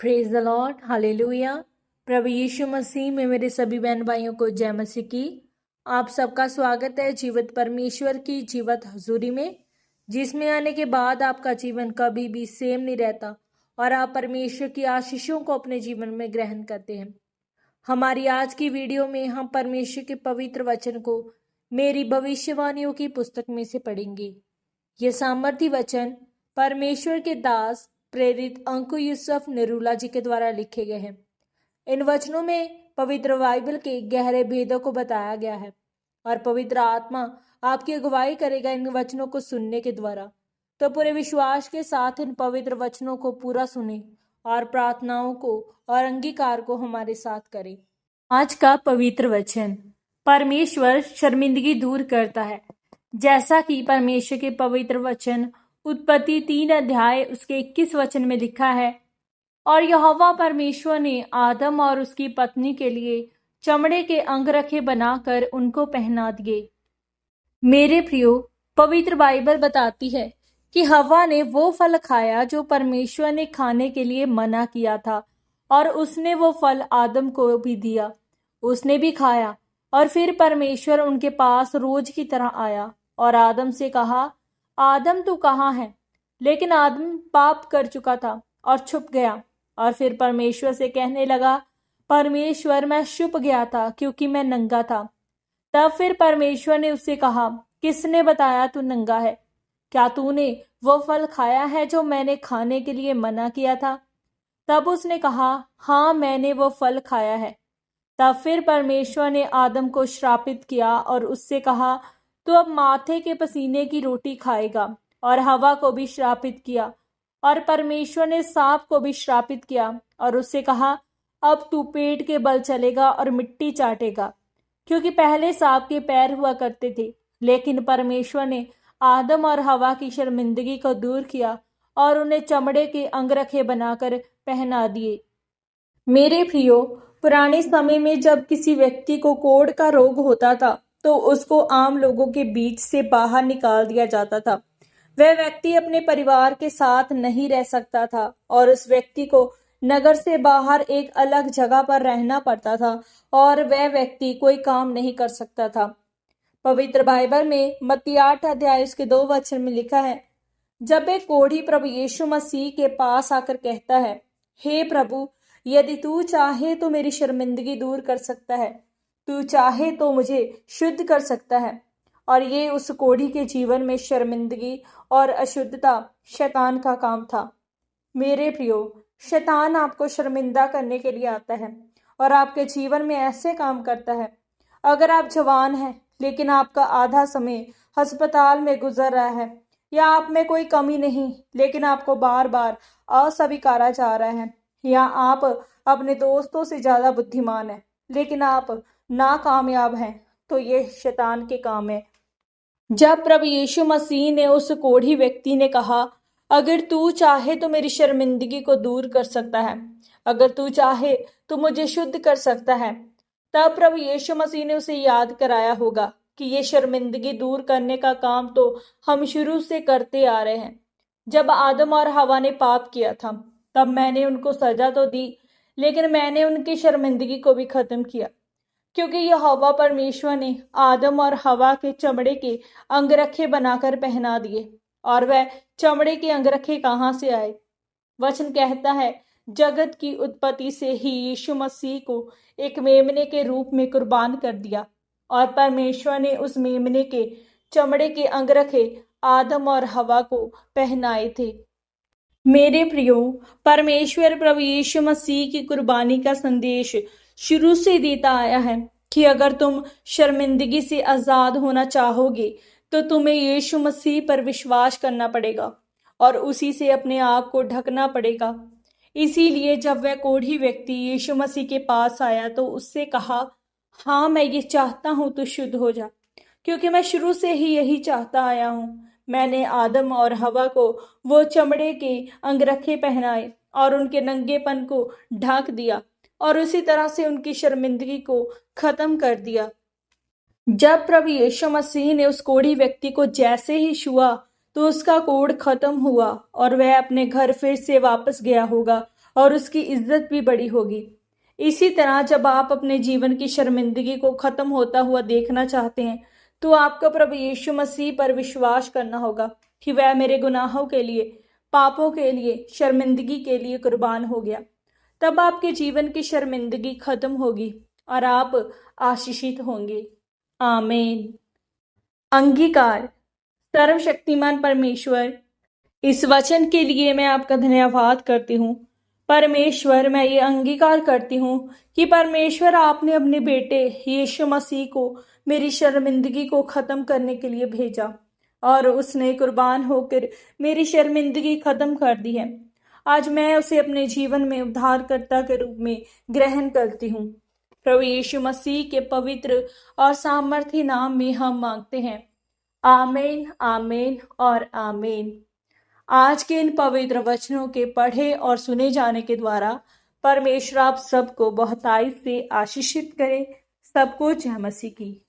Praise the lord, हालेलुया। प्रभु यीशु मसीह में मेरे सभी बहन भाइयों को जय मसीह की। आप सबका स्वागत है जीवित परमेश्वर की जीवित हजूरी में, जिसमें आने के बाद आपका जीवन कभी भी सेम नहीं रहता और आप परमेश्वर की आशीषों को अपने जीवन में ग्रहण करते हैं। हमारी आज की वीडियो में हम परमेश्वर के पवित्र वचन को मेरी भविष्यवाणियों की पुस्तक में से पढ़ेंगे। ये सामर्थी वचन परमेश्वर के दास प्रेरित अंकु यूसुफ निरूला जी के द्वारा लिखे गए हैं। इन वचनों में पवित्र बाइबल के गहरे भेदों को बताया गया है और पवित्र आत्मा आपकी अगुवाई करेगा इन वचनों को सुनने के द्वारा। तो पूरे विश्वास के साथ इन पवित्र वचनों को पूरा सुने और प्रार्थनाओं को और अंगीकार को हमारे साथ करें। आज का पवित्र वचन, परमेश्वर शर्मिंदगी दूर करता है। जैसा कि परमेश्वर के पवित्र वचन उत्पत्ति 3 अध्याय उसके 21 वचन में लिखा है, और यहोवा परमेश्वर ने आदम और उसकी पत्नी के लिए चमड़े के अंगरखे बनाकर उनको पहना दिए। मेरे प्रियो, पवित्र बाइबल बताती है कि हवा ने वो फल खाया जो परमेश्वर ने खाने के लिए मना किया था, और उसने वो फल आदम को भी दिया। उसने भी खाया और फिर परमेश्वर उनके पास रोज की तरह आया और आदम से कहा, आदम तू कहाँ है? लेकिन आदम पाप कर चुका था और छुप गया। और फिर परमेश्वर से कहने लगा, परमेश्वर मैं छुप गया था क्योंकि मैं नंगा था। तब फिर परमेश्वर ने उससे कहा, किसने बताया तू नंगा है? क्या तूने वो फल खाया है जो मैंने खाने के लिए मना किया था? तब उसने कहा, हाँ मैंने वो फल खाया है। तब फिर परमेश्वर ने आदम को श्रापित किया और उससे कहा, तू अब माथे के पसीने की रोटी खाएगा। और हवा को भी श्रापित किया। और परमेश्वर ने सांप को भी श्रापित किया और उससे कहा, अब तू पेट के बल चलेगा और मिट्टी चाटेगा। क्योंकि पहले सांप के पैर हुआ करते थे, लेकिन परमेश्वर ने आदम और हवा की शर्मिंदगी को दूर किया और उन्हें चमड़े के अंगरखे बनाकर पहना दिए। मेरे प्रियो, पुराने समय में जब किसी व्यक्ति को कोढ़ का रोग होता था तो उसको आम लोगों के बीच से बाहर निकाल दिया जाता था। वह व्यक्ति अपने परिवार के साथ नहीं रह सकता था और उस व्यक्ति को नगर से बाहर एक अलग जगह पर रहना पड़ता था और वह व्यक्ति कोई काम नहीं कर सकता था। पवित्र बाइबल में मत्ती 8 अध्याय उसके 2 वचन में लिखा है, जब एक कोढ़ी प्रभु यीशु मसीह के पास आकर कहता है, हे प्रभु, यदि तू चाहे तो मेरी शर्मिंदगी दूर कर सकता है, तू चाहे तो मुझे शुद्ध कर सकता है। और ये उस कोढ़ी के जीवन में शर्मिंदगी और अशुद्धता शैतान का काम था। मेरे प्रियो, शैतान आपको शर्मिंदा करने के लिए आता है और आपके जीवन में ऐसे काम करता है। अगर आप जवान हैं लेकिन आपका आधा समय अस्पताल में गुजर रहा है, या आप में कोई कमी नहीं लेकिन आपको बार बार अस्वीकारा जा रहा है, या आप अपने दोस्तों से ज्यादा बुद्धिमान हैं लेकिन आप नाकामयाब हैं, तो ये शैतान के काम है। जब प्रभु यीशु मसीह ने उस कोढ़ी व्यक्ति ने कहा, अगर तू चाहे तो मेरी शर्मिंदगी को दूर कर सकता है, अगर तू चाहे तो मुझे शुद्ध कर सकता है, तब प्रभु यीशु मसीह ने उसे याद कराया होगा कि ये शर्मिंदगी दूर करने का काम तो हम शुरू से करते आ रहे हैं। जब आदम और हवा ने पाप किया था तब मैंने उनको सजा तो दी, लेकिन मैंने उनकी शर्मिंदगी को भी खत्म किया, क्योंकि यहोवा परमेश्वर ने आदम और हवा के चमड़े के अंगरखे बनाकर पहना दिए। और वह चमड़े के अंगरखे कहाँ से आए? वचन कहता है, जगत की उत्पत्ति से ही यीशु मसीह को एक मेमने के रूप में कुर्बान कर दिया और परमेश्वर ने उस मेमने के चमड़े के अंगरखे आदम और हवा को पहनाए थे। मेरे प्रियो, परमेश्वर प्रभु यीशु मसीह की कुर्बानी का संदेश शुरू से देता आया है कि अगर तुम शर्मिंदगी से आजाद होना चाहोगे तो तुम्हें यीशु मसीह पर विश्वास करना पड़ेगा और उसी से अपने आप को ढकना पड़ेगा। इसीलिए जब वह कोढ़ी व्यक्ति यीशु मसीह के पास आया तो उससे कहा, हाँ मैं ये चाहता हूँ तू शुद्ध हो जा, क्योंकि मैं शुरू से ही यही चाहता आया हूँ। मैंने आदम और हवा को वो चमड़े के अंगरखे पहनाए और उनके नंगेपन को ढक दिया और उसी तरह से उनकी शर्मिंदगी को खत्म कर दिया। जब प्रभु यीशु मसीह ने उस कोढ़ी व्यक्ति को जैसे ही छुआ तो उसका कोढ़ खत्म हुआ और वह अपने घर फिर से वापस गया होगा और उसकी इज्जत भी बड़ी होगी। इसी तरह जब आप अपने जीवन की शर्मिंदगी को खत्म होता हुआ देखना चाहते हैं तो आपको प्रभु यीशु मसीह पर विश्वास करना होगा कि वह मेरे गुनाहों के लिए, पापों के लिए, शर्मिंदगी के लिए कुर्बान हो गया। तब आपके जीवन की शर्मिंदगी खत्म होगी और आप आशीषित होंगे। आमीन। अंगीकार। सर्वशक्तिमान परमेश्वर, इस वचन के लिए मैं आपका धन्यवाद करती हूँ। परमेश्वर, मैं ये अंगीकार करती हूँ कि परमेश्वर आपने अपने बेटे यीशु मसीह को मेरी शर्मिंदगी को खत्म करने के लिए भेजा और उसने कुर्बान होकर मेरी शर्मिंदगी खत्म कर दी है। आज मैं उसे अपने जीवन में उद्धारकर्ता के रूप में ग्रहण करती हूँ। प्रभु यीशु मसीह के पवित्र और सामर्थी नाम में हम मांगते हैं। आमीन, आमीन और आमीन। आज के इन पवित्र वचनों के पढ़े और सुने जाने के द्वारा परमेश्वर आप सबको बहुतायत से आशीषित करे। सबको जय मसीह की।